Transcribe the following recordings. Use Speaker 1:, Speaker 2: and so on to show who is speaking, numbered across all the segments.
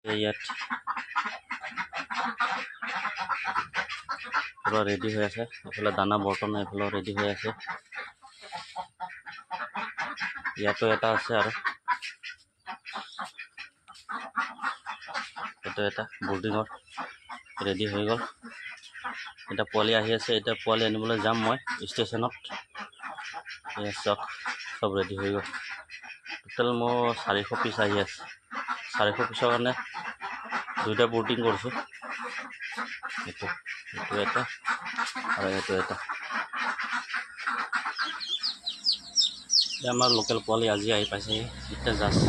Speaker 1: ইয়াত পুৰা ৰেডি হৈ আছে। এইফালে দানা বৰ্তন এইফালেও ৰেডি হৈ আছে। ইয়াতো এটা আছে আৰু এইটো এটা বৰ্ডিঙৰ ৰেডি হৈ গ'ল। এটা পোৱালি আহি আছে। এতিয়া পোৱালি আনিবলৈ যাম মই ষ্টেচনত। চব ৰেডি হৈ গ'ল। টোটেল মোৰ 400 পিচ আহি আছে। 400 পিছৰ কাৰণে দুইটা বৰ্ডিং কৰিছোঁ। এইটো এটা আৰু এইটো এটা। আমাৰ লোকেল পোৱালি আজি আহি পাইছেহি। এতিয়া জাষ্ট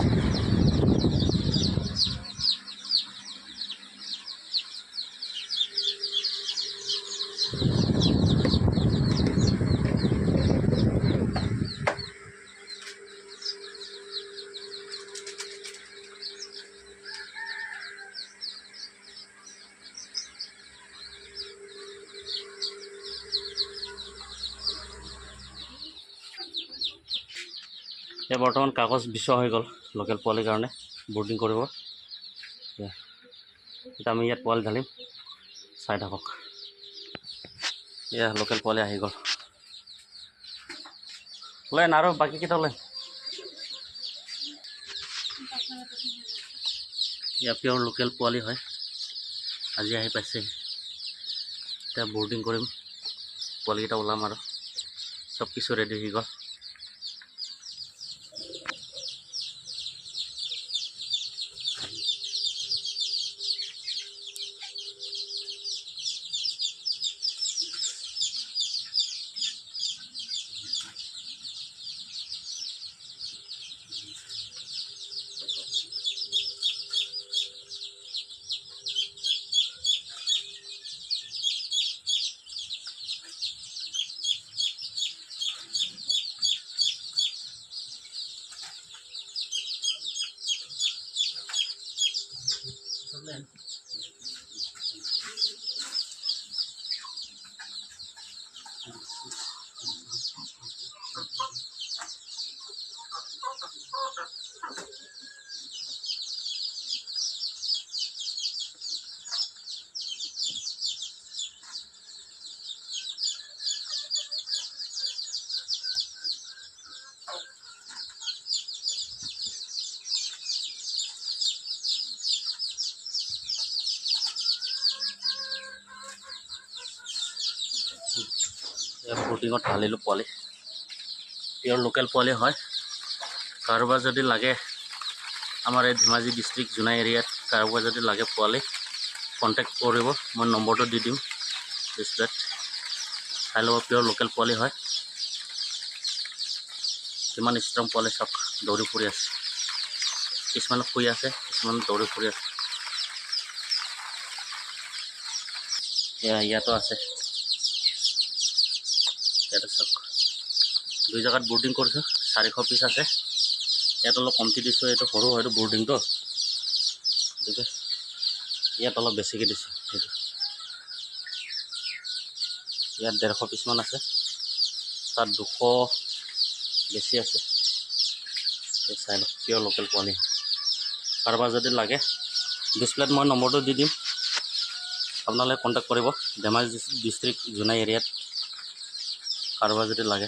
Speaker 1: এতিয়া বৰ্তমান কাগজ বিচৰা হৈ গ'ল লোকেল পোৱালিৰ কাৰণে বৰ্ডিং কৰিব। এতিয়া আমি ইয়াত পোৱালি ঢালিম, চাই থাকক। এয়া লোকেল পোৱালি আহি গ'ল। ওলাই আৰু বাকীকেইটা ওলাই। এয়া পিয়ৰ লোকেল পোৱালি হয়, আজি আহি পাইছে। এতিয়া বৰ্ডিং কৰিম, পোৱালিকেইটা ওলাম আৰু চব কিছু ৰেডি হৈ গ'ল। বৰ্ডিঙত ঢালিলোঁ পোৱালি, পিয়ৰ লোকেল পোৱালি হয়। কাৰোবাৰ যদি লাগে, আমাৰ এই ধেমাজি ডিষ্ট্ৰিক্ট জোনাই এৰিয়াত কাৰোবাৰ যদি লাগে পোৱালি, কণ্টেক্ট কৰিব। মই নম্বৰটো দি দিম ডিছপ্লেত, চাই ল'ব। পিয়ৰ লোকেল পোৱালি হয়। কিমান ষ্ট্ৰং পোৱালি চাওক, দৌৰি ফুৰি আছে। কিছুমান শুই আছে, কিছুমান দৌৰি ফুৰি আছে। ইয়াতো আছে, ইয়াতে চাওক। দুই জেগাত বৰ্ডিং কৰিছোঁ, 400 পিচ আছে। ইয়াত অলপ কমতি দিছোঁ, এইটো সৰু হয়তো বৰ্ডিংটো, গতিকে ইয়াত অলপ বেছিকৈ দিছোঁ। সেইটো ইয়াত 150 পিচমান আছে, তাত 200 বেছি আছে। চাই লওক, পিয়ৰ লোকেল পোৱালি। কাৰোবাৰ যদি লাগে, ডিছপ্লেত মই নম্বৰটো দি দিম, আপোনালোকে কণ্টেক্ট কৰিব। ধেমাজি ডিষ্ট্ৰিক্ট জোনাই এৰিয়াত কাৰোবাৰ যদি লাগে।